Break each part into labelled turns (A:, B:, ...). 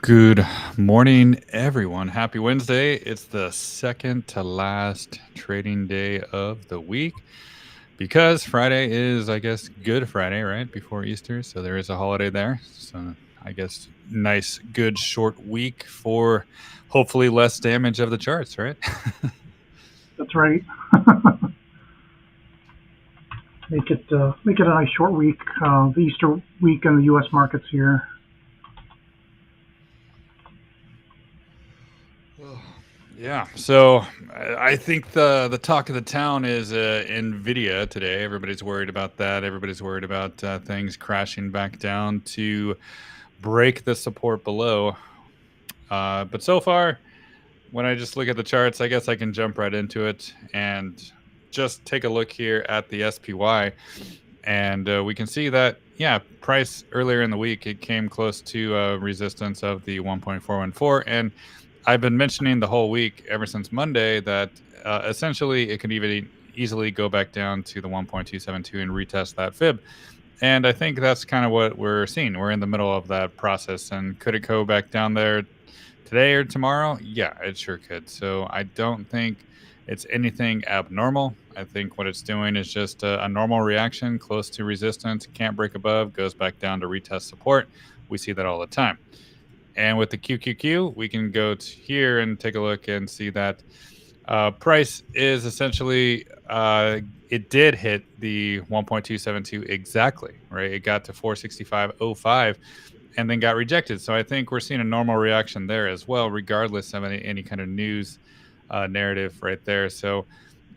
A: Good morning, everyone. Happy Wednesday. It's the second to last trading day of the week because Friday is, I guess, Good Friday, right? Before Easter. So there is a holiday there. So I guess nice, good, short week for hopefully less damage of the charts, right?
B: That's right. Make it a nice short week. The Easter week in the U.S. markets here.
A: Yeah. So I think the talk of the town is Nvidia today. Everybody's worried about that. Everybody's worried about things crashing back down to break the support below. But so far, when I just look at the charts, I guess I can jump right into it and just take a look here at the SPY. And we can see that, yeah, price earlier in the week, it came close to resistance of the 1.414. And I've been mentioning the whole week, ever since Monday, that essentially it could even easily go back down to the 1.272 and retest that fib. And I think that's kind of what we're seeing. We're in the middle of that process. And could it go back down there today or tomorrow? Yeah, it sure could. So I don't think it's anything abnormal. I think what it's doing is just a normal reaction close to resistance, can't break above, goes back down to retest support. We see that all the time. And with the QQQ, we can go to here and take a look and see that price is essentially, it did hit the 1.272 exactly, right? It got to 465.05 and then got rejected. So I think we're seeing a normal reaction there as well, regardless of any kind of news narrative right there. So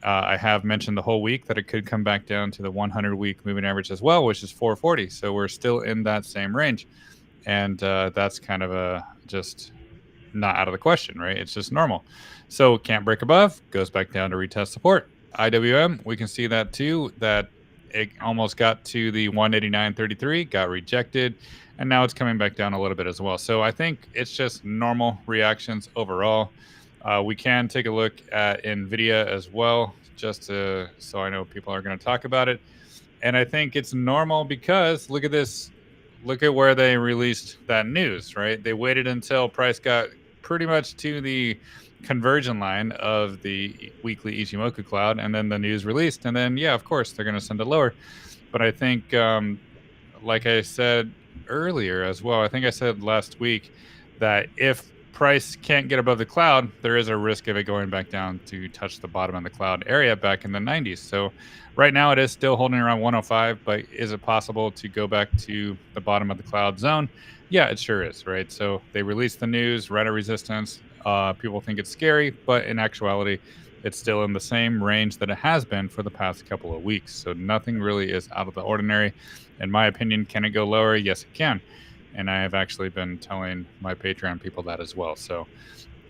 A: I have mentioned the whole week that it could come back down to the 100-week moving average as well, which is 440. So we're still in that same range. And that's kind of a just not out of the question, right? It's just normal. So can't break above, goes back down to retest support. IWM, we can see that too, that it almost got to the 189.33, got rejected, and now it's coming back down a little bit as well. So I think it's just normal reactions overall. We can take a look at NVIDIA as well, just to, so I know people are going to talk about it. And I think it's normal because look at this. Look at where they released that news, right? They waited until price got pretty much to the conversion line of the weekly Ichimoku cloud, and then the news released. And then, yeah, of course, they're going to send it lower. But I think, like I said earlier as well, I think I said last week that if price can't get above the cloud, there is a risk of it going back down to touch the bottom of the cloud area back in the 90s. So right now it is still holding around 105, but is it possible to go back to the bottom of the cloud zone? Yeah, it sure is, right? So they released the news, right at resistance. People think it's scary, but in actuality, it's still in the same range that it has been for the past couple of weeks. So nothing really is out of the ordinary. In my opinion, can it go lower? Yes, it can. And I have actually been telling my Patreon people that as well. So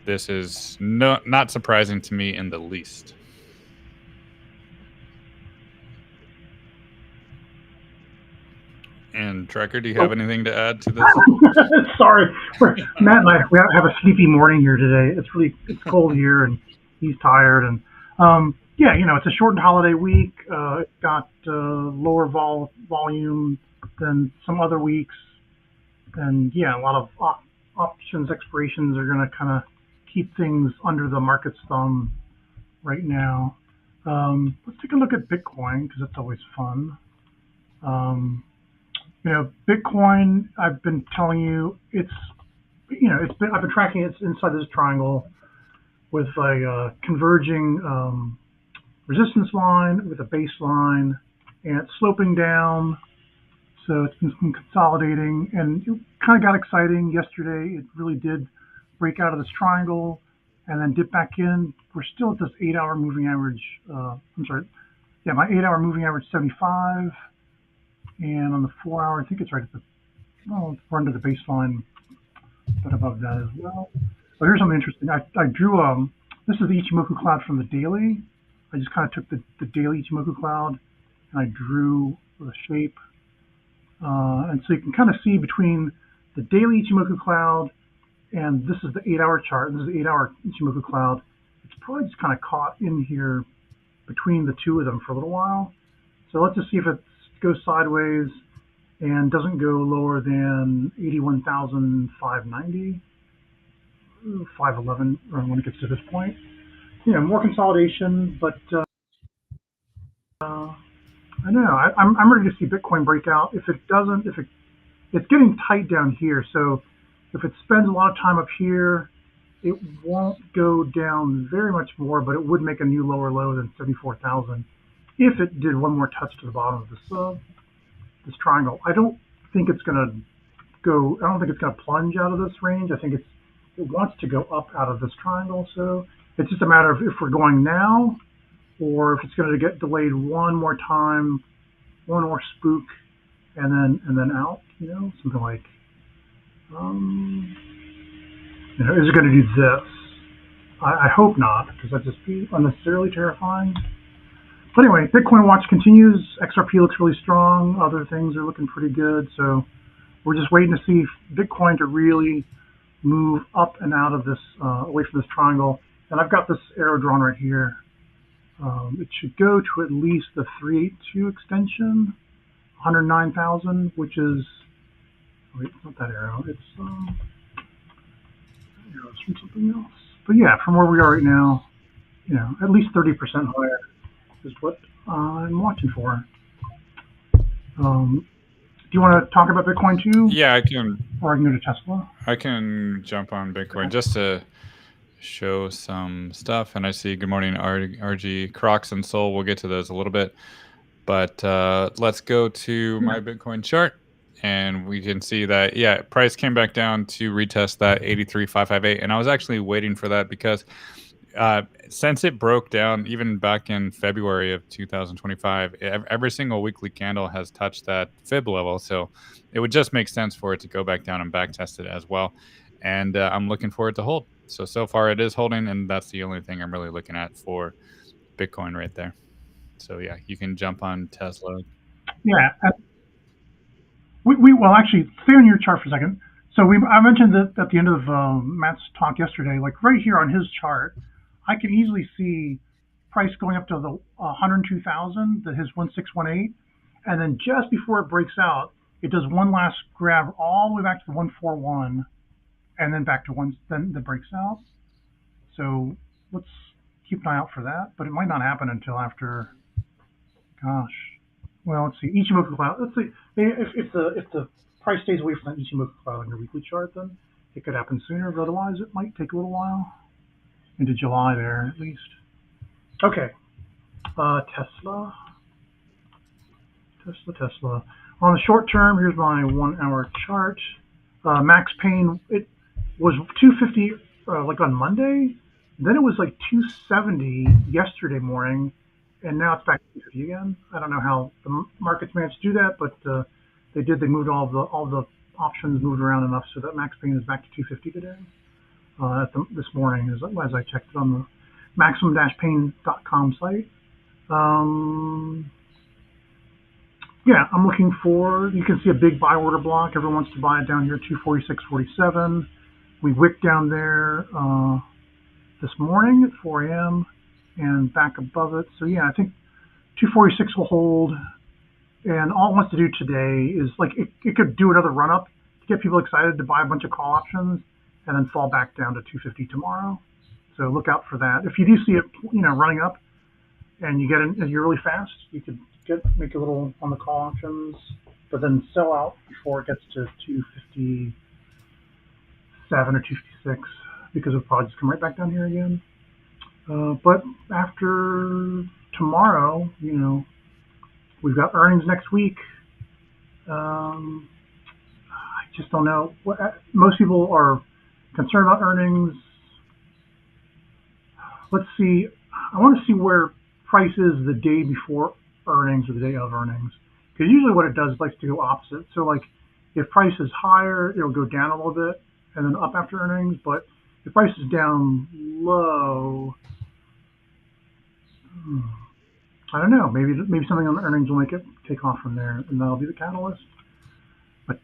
A: this is not surprising to me in the least. And Trekker, do you have
B: Oh,
A: anything to add to this?
B: sorry, Matt and I have a sleepy morning here today. It's cold here, and he's tired. And yeah, it's a shortened holiday week. It's got lower volume than some other weeks, and yeah, a lot of options expirations are going to kind of keep things under the market's thumb right now. Let's take a look at Bitcoin because that's always fun. Um, Bitcoin, I've been telling you, I've been tracking it inside this triangle with a converging resistance line with a baseline, and it's sloping down. So it's been consolidating, and it kind of got exciting yesterday. It really did break out of this triangle and then dip back in. We're still at this 8-hour moving average. I'm sorry. Yeah, my 8-hour moving average 75, and on the 4-hour, I think it's right at the we're under the baseline, but above that as well. So here's something interesting. I drew this is the Ichimoku cloud from the daily. I just kind of took the daily Ichimoku cloud and I drew the shape. And so you can kind of see between the daily Ichimoku cloud and this is the 8-hour chart. This is the 8-hour Ichimoku cloud. It's probably just kind of caught in here between the two of them for a little while. So let's just see if it goes sideways and doesn't go lower than 81,590, 511 when it gets to this point. More consolidation, but I don't know. I'm ready to see Bitcoin break out. If it doesn't, if it's getting tight down here, so if it spends a lot of time up here, it won't go down very much more, but it would make a new lower low than 74,000 if it did one more touch to the bottom of this triangle. I don't think it's going to go. I don't think it's going to plunge out of this range. I think it wants to go up out of this triangle. So it's just a matter of if we're going now or if it's going to get delayed one more time, one more spook, and then out. Something like, um, is it going to do this? I hope not, because that'd just be unnecessarily terrifying. But anyway, Bitcoin watch continues. XRP looks really strong. Other things are looking pretty good. So we're just waiting to see Bitcoin to really move up and out of this, away from this triangle. And I've got this arrow drawn right here. It should go to at least the 382 extension, 109,000, which is, wait, it's not that arrow. It's arrows from something else. But yeah, from where we are right now, at least 30% higher is what I'm watching for. Do you want to talk about Bitcoin too?
A: Yeah, I can.
B: Or I can go to Tesla?
A: I can jump on Bitcoin just to show some stuff. And I see good morning, RG, Crocs, and Soul. We'll get to those a little bit. But let's go to my Bitcoin chart. And we can see that, yeah, price came back down to retest that 83,558. And I was actually waiting for that because since it broke down, even back in February of 2025, every single weekly candle has touched that fib level. So it would just make sense for it to go back down and back test it as well. And I'm looking for it to hold. So far it is holding, and that's the only thing I'm really looking at for Bitcoin right there. So yeah, you can jump on Tesla.
B: Yeah. Well, actually, stay on your chart for a second. So I mentioned that at the end of Matt's talk yesterday, like right here on his chart, I can easily see price going up to the 102,000, that his 1618, and then just before it breaks out, it does one last grab all the way back to the 141, and then back to one, then it breaks out. So let's keep an eye out for that, but it might not happen until after. Gosh. Well, let's see. Ichimoku cloud. Let's see. If the price stays away from that Ichimoku cloud on your weekly chart, then it could happen sooner. But otherwise, it might take a little while into July there at least. Okay. Tesla. On the short term, here's my 1 hour chart. Max Pain. It was 250 like on Monday. Then it was like 270 yesterday morning. And now it's back to 250 again. I don't know how the markets managed to do that, but they did. They moved all the options moved around enough so that max pain is back to 250 today. This morning, as I checked it on the maximum-pain.com site. Yeah, I'm looking for. You can see a big buy order block. Everyone wants to buy it down here, 246.47. We wicked down there this morning at 4 a.m. and back above it. So yeah, I think 246 will hold. And all it wants to do today is like it could do another run up to get people excited to buy a bunch of call options and then fall back down to 250 tomorrow. So look out for that. If you do see it, running up and you get in, and you're really fast, you could make a little on the call options, but then sell out before it gets to 257 or 256 because it'll probably just come right back down here again. But after tomorrow, we've got earnings next week. I just don't know. Most people are concerned about earnings. Let's see. I want to see where price is the day before earnings or the day of earnings. Because usually what it does is likes to go opposite. So like if price is higher, it'll go down a little bit and then up after earnings. But if price is down low, I don't know. Maybe something on the earnings will make it take off from there, and that'll be the catalyst. But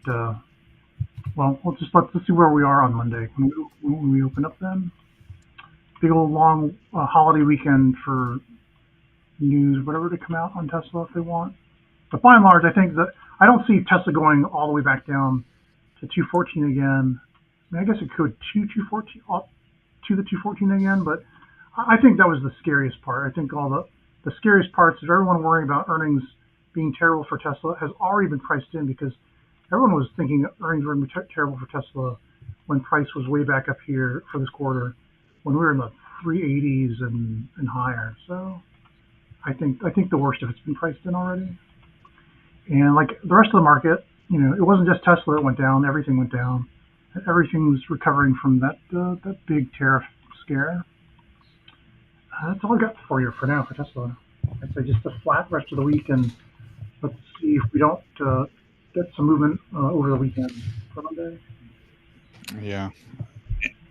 B: well, let's see where we are on Monday when we open up. Then big old long holiday weekend for news, whatever to come out on Tesla if they want. But by and large, I think that I don't see Tesla going all the way back down to 214 again. I mean, I guess it could to 214 to the 214 again, but I think that was the scariest part. I think all the scariest parts is everyone worrying about earnings being terrible for Tesla has already been priced in because everyone was thinking earnings were going to be terrible for Tesla when price was way back up here for this quarter, when we were in the 380s and higher. So I think the worst of it's been priced in already. And like the rest of the market, it wasn't just Tesla that went down; everything went down. Everything's recovering from that big tariff scare. That's all I got for you for now for Tesla. I'd say just a flat rest of the week, and let's see if we don't get some movement over the weekend for Monday.
A: Yeah.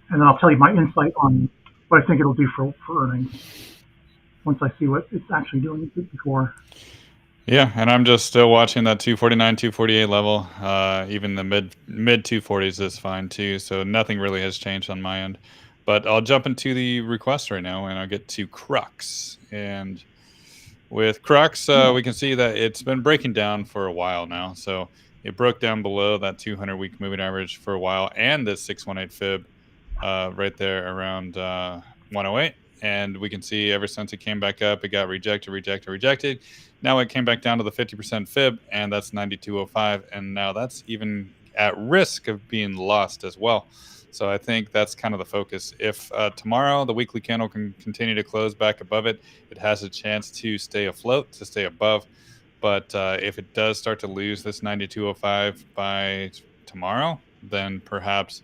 B: And then I'll tell you my insight on what I think it'll do for earnings once I see what it's actually doing before.
A: Yeah, and I'm just still watching that 249, 248 level. Even the mid 240s is fine too. So nothing really has changed on my end. But I'll jump into the request right now, and I'll get to Crux. And with Crux,
B: Yeah.
A: we can see that it's been breaking down for a while now. So it broke down below that 200-week moving average for a while, and the 618 fib right there around 108. And we can see ever since it came back up, it got rejected, rejected, rejected. Now it came back down to the 50% fib, and that's 92.05. And now that's even at risk of being lost as well. So I think that's kind of the focus. If tomorrow the weekly candle can continue to close back above it, it has a chance to stay afloat, to stay above. But if it does start to lose this 92.05 by tomorrow, then perhaps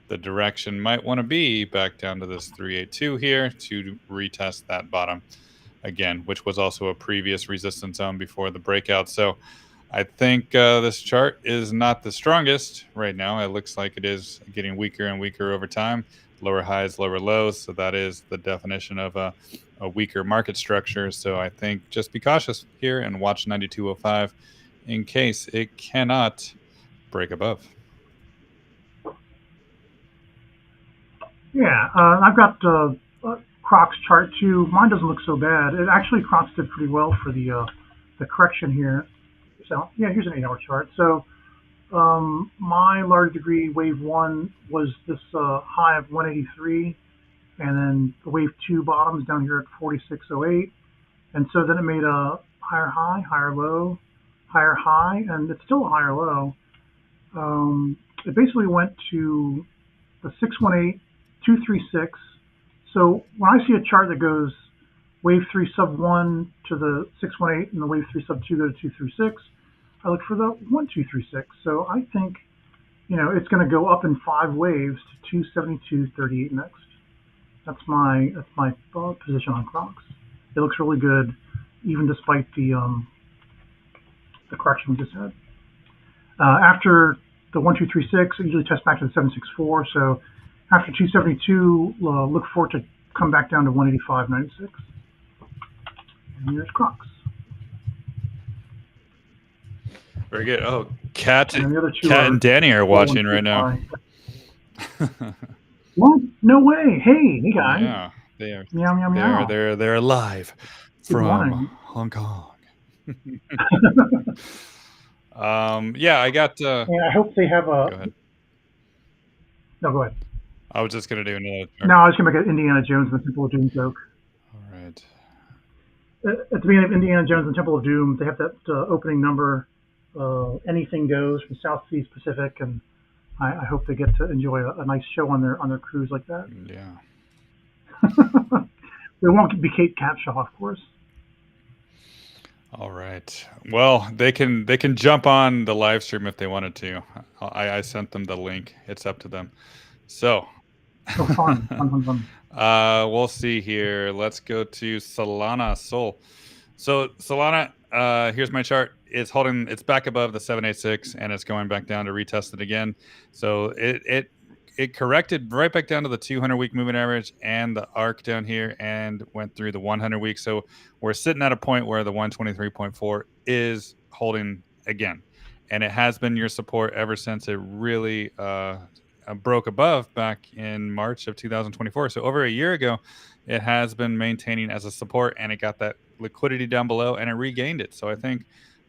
A: the direction might want to be back down to this 382 here to retest that bottom again, which was also a previous resistance zone before the breakout. So I think this chart is not the strongest right now. It looks like it is getting weaker and weaker over time. Lower highs, lower lows. So that is the definition of a weaker market structure. So I think just be cautious here and watch 92.05 in case it cannot break above.
B: Yeah, I've got Croc's chart too. Mine doesn't look so bad. It actually Croc's did pretty well for the correction here. So yeah, here's an 8-hour chart. So my large degree wave one was this high of 183, and then the wave two bottoms down here at 4608, and so then it made a higher high, higher low, higher high, and it's still a higher low. It basically went to the 618, 236. So when I see a chart that goes wave three sub one to the 618 and the wave three sub two go to 236, I look for the 1236. So I think it's going to go up in 5 waves to 272.38 next. That's my position on Crocs. It looks really good, even despite the correction we just had. After the 1236, it usually tests back to the 764. So after 272, look for it to come back down to 185.96. And there's Crocs.
A: Very good. Oh, Kat
B: And the other two
A: and Danny are watching right now.
B: What? No way. Hey guys.
A: Yeah, they are.
B: Meow meow meow.
A: They're live from Hong Kong. Yeah, I got.
B: And I hope they have a.
A: Go ahead.
B: No, go ahead.
A: I was just gonna do another.
B: No, I was gonna make an Indiana Jones and the Temple of Doom joke.
A: All right.
B: At the beginning of Indiana Jones and the Temple of Doom, they have that opening number, "Anything Goes" from South Seas Pacific, and I hope they get to enjoy a nice show on their cruise like that.
A: Yeah.
B: They won't be Kate Capshaw, of course.
A: All right. Well, they can jump on the live stream if they wanted to. I sent them the link. It's up to them. So.
B: Oh, fun.
A: We'll see here. Let's go to Solana Sol. So Solana, here's my chart. It's holding. It's back above the 786, and it's going back down to retest it again. So it corrected right back down to the 200-week moving average and the arc down here, and went through the 100-week. So we're sitting at a point where the 123.4 is holding again, and it has been your support ever since it really broke above back in March of 2024. So over a year ago, it has been maintaining as a support, and it got that liquidity down below, and it regained it. So I think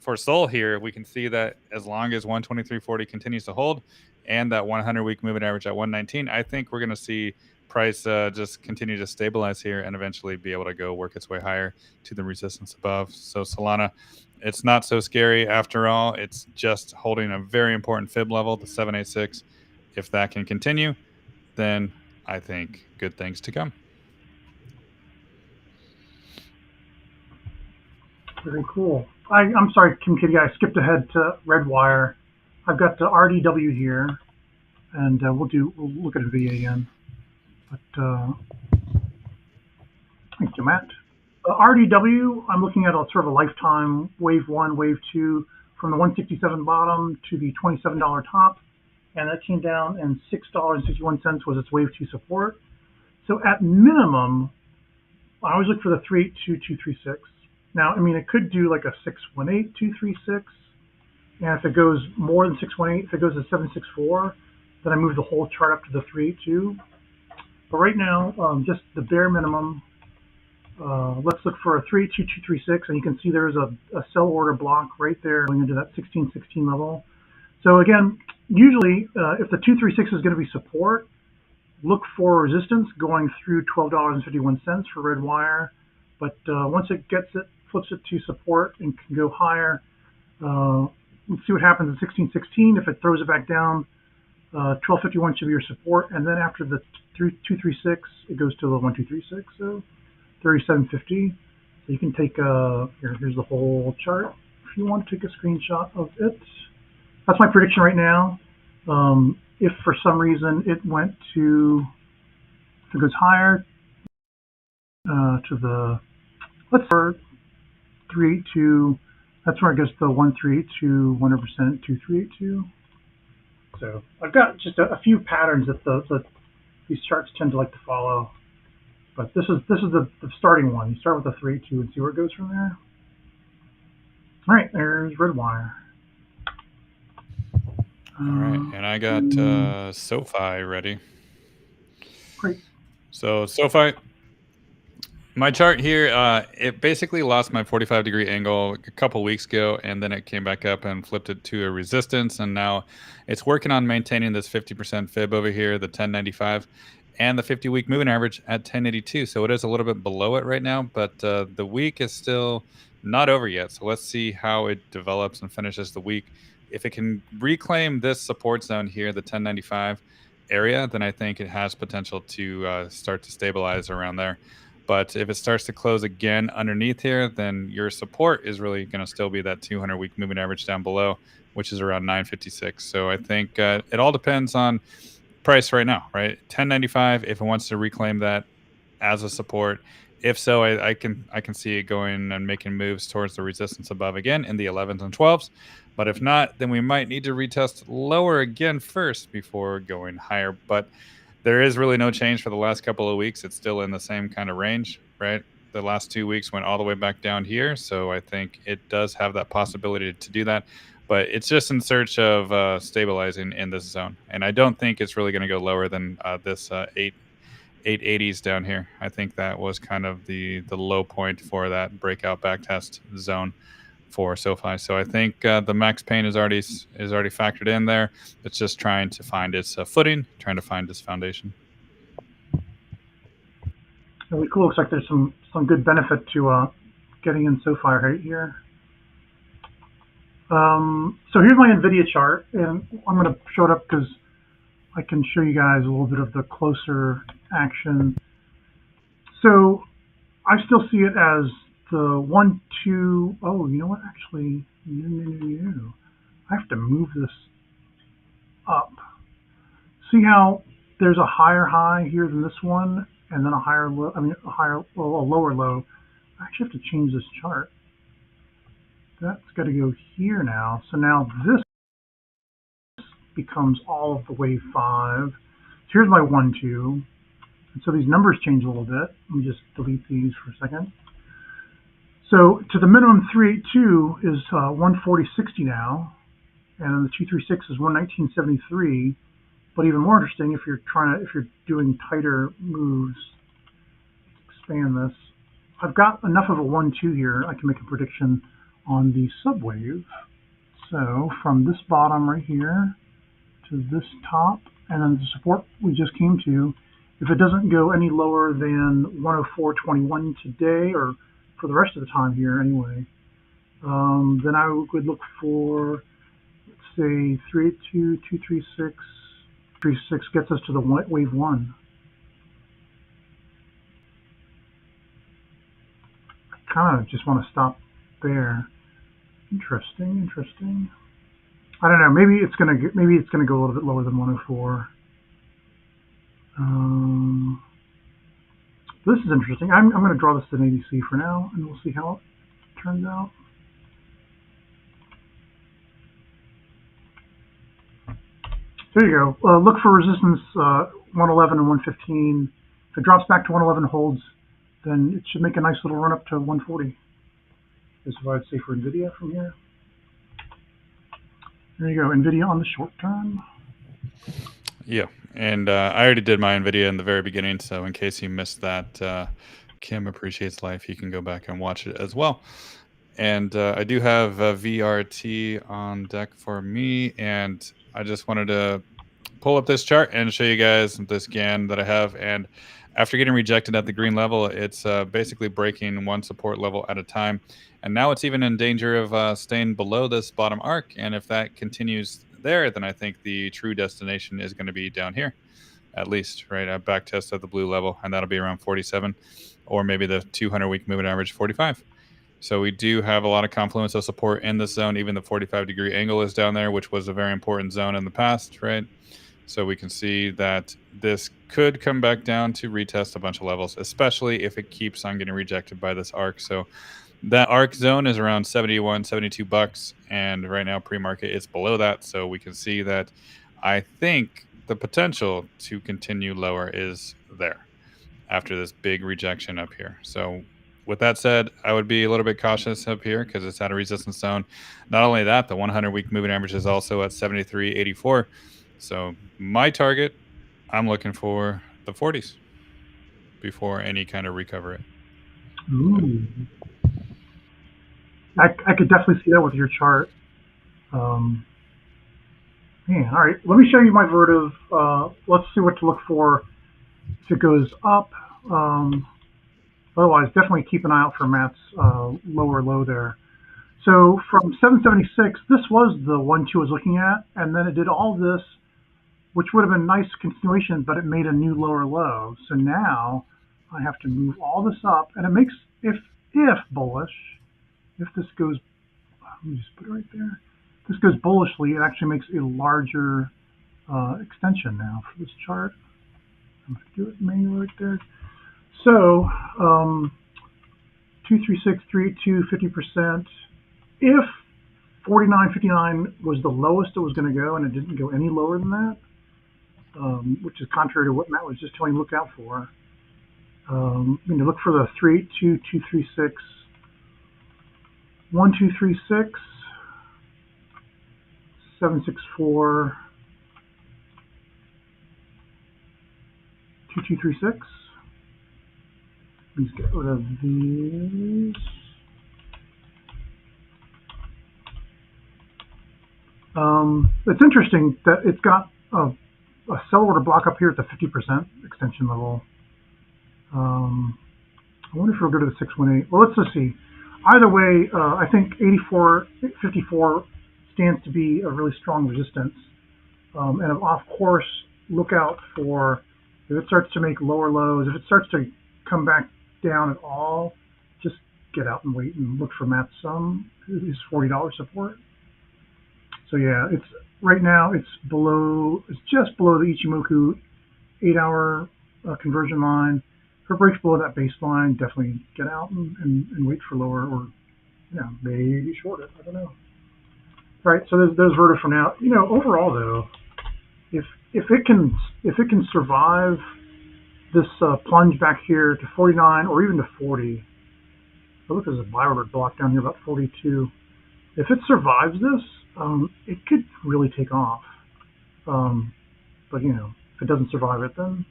A: for Sol here, we can see that as long as 123.40 continues to hold and that 100-week moving average at 119, I think we're going to see price just continue to stabilize here and eventually be able to go work its way higher to the resistance above. So Solana, it's not so scary after all. It's just holding a very important fib level, the 786. If that can continue, then I think good things to come.
B: Very cool. I'm sorry, Kim Kitty, I skipped ahead to Redwire. I've got the RDW here, and we'll look at NVIDIA again. But thank you, Matt. RDW, I'm looking at a sort of a lifetime wave one, wave two, from the 167 bottom to the $27 top, and that came down, and $6.61 was its wave two support. So at minimum, I always look for the 382.236. Now, I mean, it could do like a 618.236, and if it goes more than 618, if it goes to 764, then I move the whole chart up to the 382. But right now, just the bare minimum. Let's look for a 382.236, and you can see there's a sell order block right there going into that 1616 level. So again, usually if the 236 is going to be support, look for resistance going through $12.51 for Redwire. But once it gets it, flips it to support and can go higher. Let's see what happens at 1616. If it throws it back down, 1251 should be your support, and then after the 236, it goes to the 1236. So 3750. So you can take here's the whole chart if you want to take a screenshot of it. That's my prediction right now. If for some reason it went to, if it goes higher to the, let's for 382, that's where it goes to 1382, 100%, 2382. So I've got just a few patterns that these charts tend to like to follow. But this is the starting one. You start with the 382 and see where it goes from there. All right, there's Redwire.
A: All right, and I got SoFi ready.
B: Great.
A: So SoFi, my chart here, it basically lost my 45-degree angle a couple weeks ago, and then it came back up and flipped it to a resistance, and now it's working on maintaining this 50% fib over here, the 1095, and the 50-week moving average at 1082. So it is a little bit below it right now, but the week is still not over yet. So let's see how it develops and finishes the week. If it can reclaim this support zone here, the 1095 area, then I think it has potential to start to stabilize around there. But if it starts to close again underneath here, then your support is really going to still be that 200-week moving average down below, which is around 956. So I think it all depends on price right now, right? 1095, if it wants to reclaim that as a support. If so, I can see it going and making moves towards the resistance above again in the 11s and 12s. But if not, then we might need to retest lower again first before going higher. But there is really no change for the last couple of weeks. It's still in the same kind of range, right? The last 2 weeks went all the way back down here. So I think it does have that possibility to do that. But it's just in search of stabilizing in this zone. And I don't think it's really going to go lower than this 880s down here. I think that was kind of the low point for that breakout backtest zone for SoFi. So I think the max pain is already factored in there. It's just trying to find its footing, trying to find its foundation.
B: Really cool. Looks like there's some good benefit to getting in SoFi right here. So here's my NVIDIA chart, and I'm going to show it up because I can show you guys a little bit of the closer action. So I still see it as the 1, 2, oh, you know what, actually, no. I have to move this up. See how there's a higher high here than this one, and then a higher low, a lower low. I actually have to change this chart. That's got to go here now. So now this becomes all of the wave 5. So here's my 1, 2. And so these numbers change a little bit. Let me just delete these for a second. So to the minimum 382 is 140.60 now, and the 236 is 119.73. But even more interesting, if you're doing tighter moves, expand this. I've got enough of a 1, 2 here. I can make a prediction on the subwave. So from this bottom right here to this top, and then the support we just came to, if it doesn't go any lower than 104.21 today, or for the rest of the time here anyway, then I would look for, let's say, 382, 236. 36 gets us to the wave one. I kind of just want to stop there. Interesting, interesting. I don't know. Maybe it's gonna go a little bit lower than 104. Um, this is interesting. I'm going to draw this as an ADC for now, and we'll see how it turns out. There you go. Look for resistance 111 and 115. If it drops back to 111 and holds, then it should make a nice little run up to 140. Is what I'd say for NVIDIA from here. There you go. NVIDIA on the short term.
A: Yeah, and I already did my NVIDIA in the very beginning, so in case you missed that, Kim Appreciates Life, you can go back and watch it as well. And I do have VRT on deck for me, and I just wanted to pull up this chart and show you guys this GAN that I have. And after getting rejected at the green level, it's basically breaking one support level at a time. And now it's even in danger of staying below this bottom arc. And if that continues there, then I think the true destination is going to be down here, at least, right? I back test at the blue level, and that'll be around 47, or maybe the 200-week moving average 45. So we do have a lot of confluence of support in this zone. Even the 45-degree angle is down there, which was a very important zone in the past, right? So we can see that this could come back down to retest a bunch of levels, especially if it keeps on getting rejected by this arc. So that arc zone is around 71, 72 bucks, and right now pre-market it's below that. So we can see that I think the potential to continue lower is there after this big rejection up here. So with that said, I would be a little bit cautious up here because it's at a resistance zone. Not only that, the 100-week moving average is also at 73.84. So my target, I'm looking for the 40s before any kind of recovery.
B: Ooh. I could definitely see that with your chart. Man, all right. Let me show you my Vertiv. Let's see what to look for if it goes up. Otherwise, definitely keep an eye out for Matt's lower low there. So from 776, this was the 1-2 I was looking at, and then it did all this, which would have been a nice continuation, but it made a new lower low. So now I have to move all this up, and it makes, if bullish, if this goes, let me just put it right there. If this goes bullishly, it actually makes a larger extension now for this chart. I'm going to do it manually right there. So 236, 382, 50%. If 49.59 was the lowest it was going to go, and it didn't go any lower than that, which is contrary to what Matt was just telling you to look out for. Look for the 382, 236, 1236, 764, 2236. Let's get rid of these. It's interesting that it's got a sell order block up here at the 50% extension level. I wonder if we'll go to the 618. Well, let's just see. Either way, I think 84.54 stands to be a really strong resistance. And of course, look out for if it starts to make lower lows, if it starts to come back down at all, just get out and wait and look for Matt's his $40 support. So yeah, it's right now it's just below the Ichimoku 8-hour conversion line. If it breaks below that baseline, definitely get out and wait for lower, or maybe short it. I don't know. All right, so there's Vertiv for now. Overall though, if it can survive this plunge back here to 49 or even to 40, look, there's a buy order block down here about 42. If it survives this, it could really take off. But if it doesn't survive it, then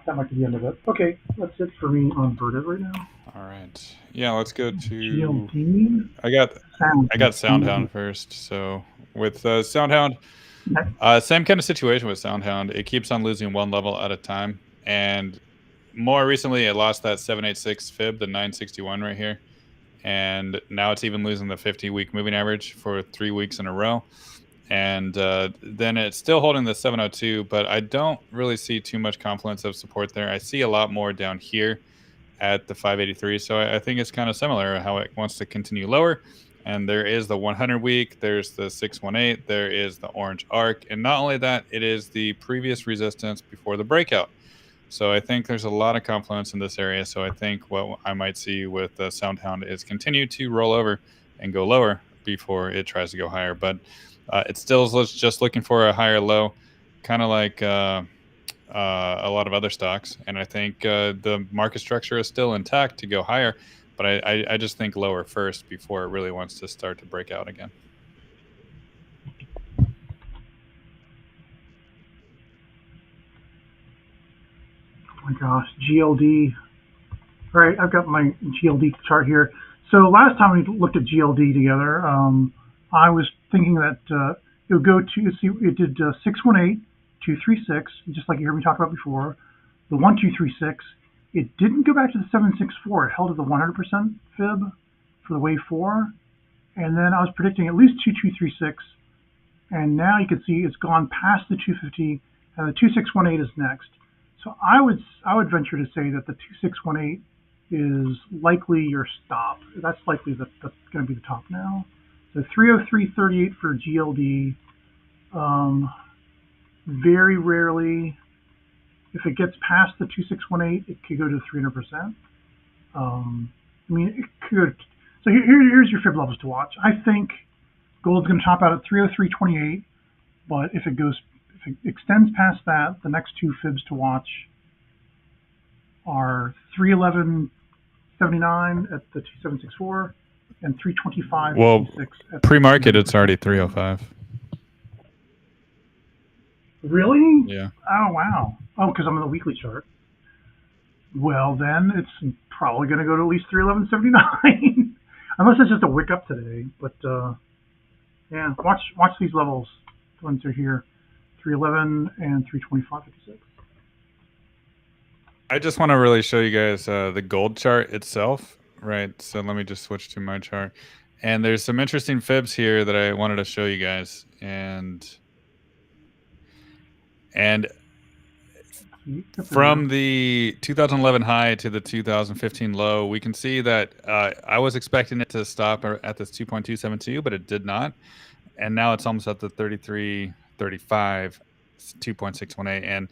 B: that might be the end of it. Okay, that's it for me on Vertiv right now.
A: All right. Yeah, let's go to.
B: GLD
A: I got
B: sound.
A: I got Soundhound first. So with Soundhound,
B: Okay.
A: same kind of situation with Soundhound. It keeps on losing one level at a time, and more recently, it lost that 786 fib, the 961 right here, and now it's even losing the 50-week moving average for 3 weeks in a row. And then it's still holding the 702, but I don't really see too much confluence of support there. I see a lot more down here at the 583. So I think it's kind of similar how it wants to continue lower. And there is the 100 week, there's the 618, there is the orange arc. And not only that, it is the previous resistance before the breakout. So I think there's a lot of confluence in this area. So I think what I might see with the Soundhound is continue to roll over and go lower before it tries to go higher. But it still is just looking for a higher low, kind of like a lot of other stocks. And I think the market structure is still intact to go higher, but I just think lower first before it really wants to start to break out again.
B: Oh my gosh, GLD. All right, I've got my GLD chart here. So last time we looked at GLD together, I was thinking that it would go to, see, it did 618, 236, just like you heard me talk about before. The 1236, it didn't go back to the 764. It held at the 100% fib for the wave 4. And then I was predicting at least 2236. And now you can see it's gone past the 250, and the 2618 is next. So I would venture to say that the 2618 is likely your stop. That's likely that's going to be the top now. So 303.38 for GLD. Um, very rarely, if it gets past the 2618, it could go to 300%. I mean, it could. So here's your fib levels to watch. I think gold's going to top out at 303.28, but if it extends past that, the next two fibs to watch are 311.79 at the 2764 and
A: Well,
B: 325.56 at the
A: pre-market, it's
B: 300%.
A: already 305.
B: Really?
A: Yeah.
B: Oh wow. Oh, because I'm on the weekly chart. Well, then it's probably going to go to at least 311.79, unless it's just a wick up today. But yeah, watch these levels. The ones are here, 311 and 325.56.
A: I just want to really show you guys the gold chart itself, right? So let me just switch to my chart. And there's some interesting fibs here that I wanted to show you guys. And from the 2011 high to the 2015 low, we can see that I was expecting it to stop at this 2.272, but it did not. And now it's almost at the 33.35, 2.618. And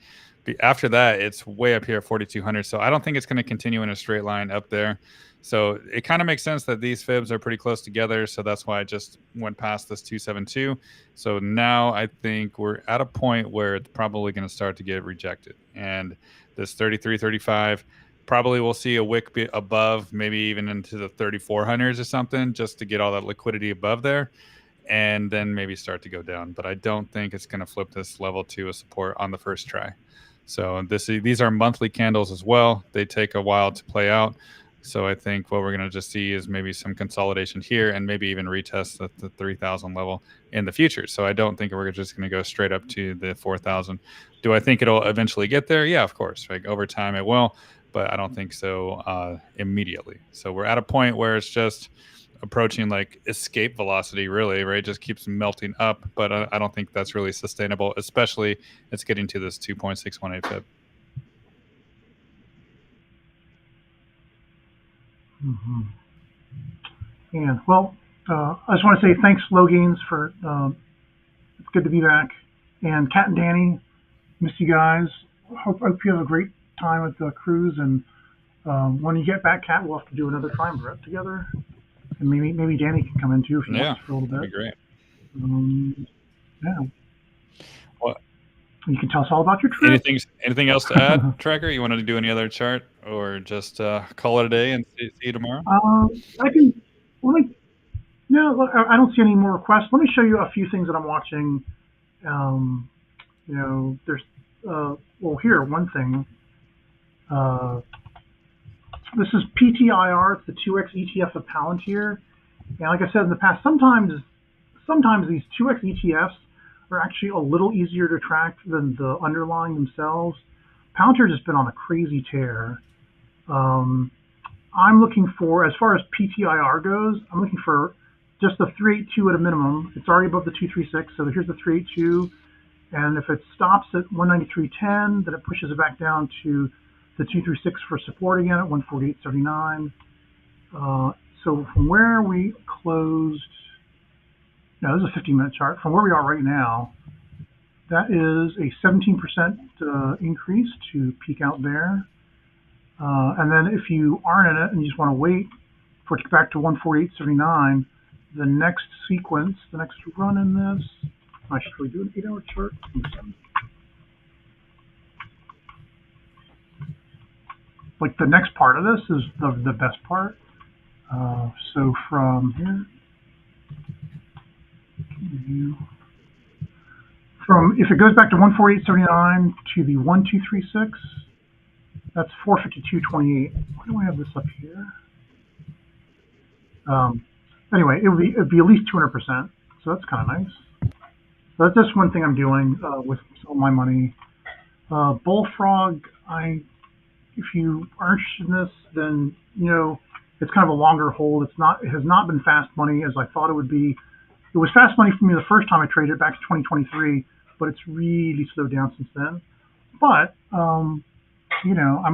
A: after that, it's way up here at 4,200. So I don't think it's going to continue in a straight line up there. So it kind of makes sense that these fibs are pretty close together. So that's why I just went past this 272. So now I think we're at a point where it's probably going to start to get rejected. And this 33.35 probably we'll see a wick above, maybe even into the 3,400s or something, just to get all that liquidity above there, and then maybe start to go down. But I don't think it's going to flip this level to a support on the first try. So these are monthly candles as well. They take a while to play out. So I think what we're going to just see is maybe some consolidation here and maybe even retest the 3,000 level in the future. So I don't think we're just going to go straight up to the 4,000. Do I think it'll eventually get there? Yeah, of course. Like over time it will, but I don't think so immediately. So we're at a point where it's just approaching like escape velocity, really, right? It just keeps melting up, but I don't think that's really sustainable, especially it's getting to this 2.618 fib.
B: Mm-hmm. And well, I just want to say thanks, Low Gains, for it's good to be back. And Kat and Danny, miss you guys. Hope you have a great time at the cruise. And when you get back, Kat, we'll have to do another triumvirate together. And maybe Danny can come in too if he wants for a little bit.
A: That'd be great.
B: Yeah.
A: What?
B: You can tell us all about your trip.
A: Anything else to add, Tracker? You wanted to do any other chart, or just call it a day and see you tomorrow?
B: I can. No, I don't see any more requests. Let me show you a few things that I'm watching. There's well, here one thing. Uh, this is PTIR. It's the 2X ETF of Palantir. And like I said in the past, sometimes these 2X ETFs are actually a little easier to track than the underlying themselves. Palantir has been on a crazy tear. Um, I'm looking for, as far as PTIR goes, I'm looking for just the 382 at a minimum. It's already above the 236, so here's the 382. And if it stops at 193.10, then it pushes it back down to the 236 for support again at 148.79. So from where we closed, no, this is a 15-minute chart. From where we are right now, that is a 17% increase to peak out there. And then if you aren't in it and you just want to wait for it to get back to 148.79, the next sequence, the next run in this, I should really do an 8-hour chart. Like the next part of this is the best part. So from here, from if it goes back to 148.79 to the 1236, that's 452.28. Why do I have this up here? Anyway, it'd be at least 200%. So that's kind of nice. So that's just one thing I'm doing with all my money. Bullfrog, if you are interested in this, then it's kind of a longer hold. It has not been fast money as I thought it would be. It was fast money for me the first time I traded it back to 2023, but it's really slowed down since then. But I'm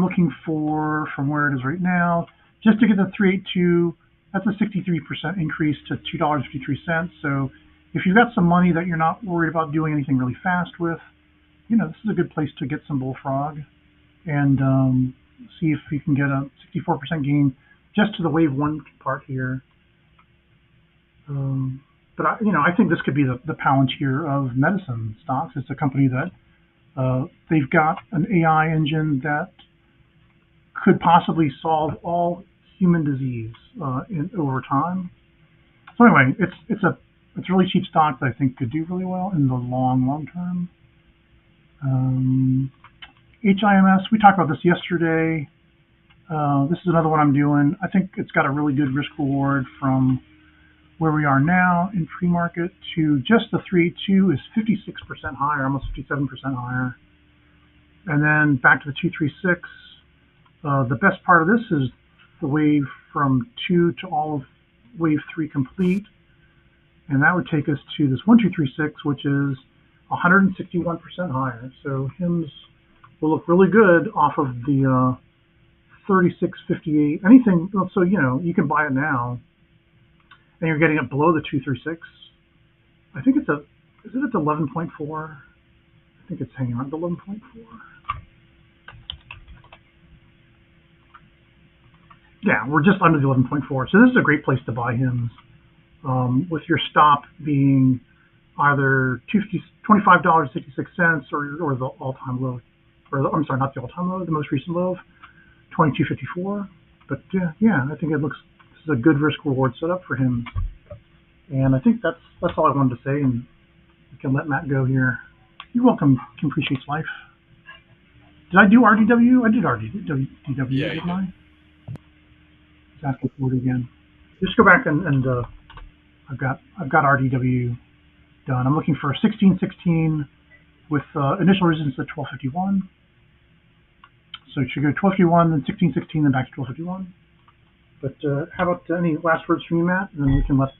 B: looking for from where it is right now, just to get the 382. That's a 63% increase to $2.53. So if you've got some money that you're not worried about doing anything really fast with, this is a good place to get some bullfrog and see if you can get a 64% gain just to the wave one part here. But I think this could be the Palantir of medicine stocks. It's a company that they've got an AI engine that could possibly solve all human disease over time. So anyway, it's a really cheap stock that I think could do really well in the long term. HIMS, we talked about this yesterday. This is another one I'm doing. I think it's got a really good risk reward from where we are now in pre-market to just the 382 is 56% higher, almost 57% higher. And then back to the 236. The best part of this is the wave from 2 to all of wave 3 complete. And that would take us to this 1236, which is 161% higher. So HIMS will look really good off of the 36.58. Anything, so you can buy it now, and you're getting it below the 236. I think is it at 11.4? I think it's hanging around 11.4. Yeah, we're just under the 11.4. So this is a great place to buy HIMS, with your stop being either $25.66 or the all-time low, I'm sorry, not the all-time low, the most recent low of 22.54. But yeah, I think this is a good risk reward setup for him. And I think that's all I wanted to say, and we can let Matt go here. You're welcome. Kim Appreciates Life. Did I do RDW? I did RDW,
A: Yeah,
B: didn't I? Let's ask it for it again. Just go back and I've got RDW done. I'm looking for 1616 with initial resistance at 1251. So it should go 1251, then 1616, then back to 1251. But how about any last words from you, Matt? And then we can let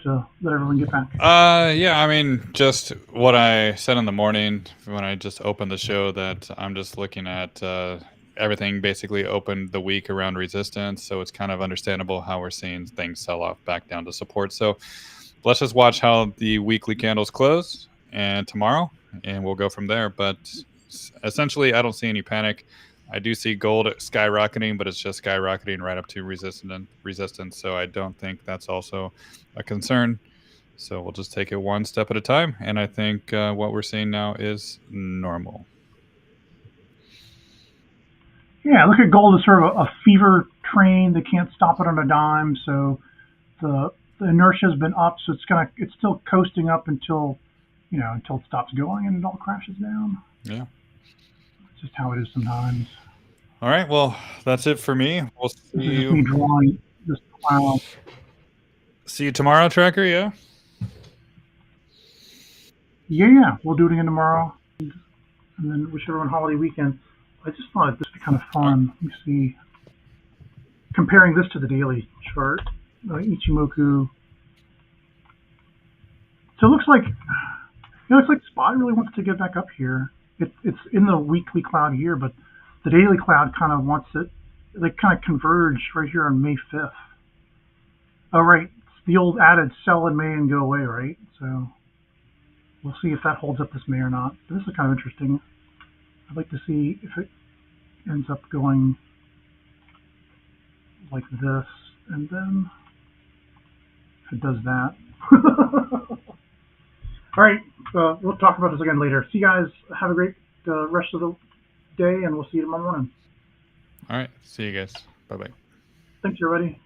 B: everyone get back.
A: Yeah, I mean, just what I said in the morning when I just opened the show, that I'm just looking at everything basically opened the week around resistance. So it's kind of understandable how we're seeing things sell off back down to support. So let's just watch how the weekly candles close and tomorrow, and we'll go from there. But essentially, I don't see any panic. I do see gold skyrocketing, but it's just skyrocketing right up to resistance. So I don't think that's also a concern. So we'll just take it one step at a time. And I think what we're seeing now is normal.
B: Yeah, look at gold as sort of a fever train. They can't stop it on a dime. So the inertia has been up. So it's still coasting up until it stops going and it all crashes down.
A: Yeah.
B: It's just how it is sometimes.
A: All right. Well, that's it for me. We'll
B: This is just me drawing this cloud.
A: see you tomorrow, Tracker. Yeah.
B: Yeah, we'll do it again tomorrow, and then wish everyone a holiday weekend. I just thought this would be kind of
A: All right.
B: fun. Let me see. Comparing this to the daily chart, Ichimoku. So it looks like Spot really wants to get back up here. It's in the weekly cloud here, but the daily cloud kind of wants it. They kind of converge right here on May 5th. Oh, right. It's the old adage, sell in May and go away, right? So we'll see if that holds up this May or not. But this is kind of interesting. I'd like to see if it ends up going like this, and then if it does that. All right, we'll talk about this again later. See you guys. Have a great rest of the day, and we'll see you tomorrow morning.
A: All right. See you guys. Bye bye.
B: Thanks, everybody.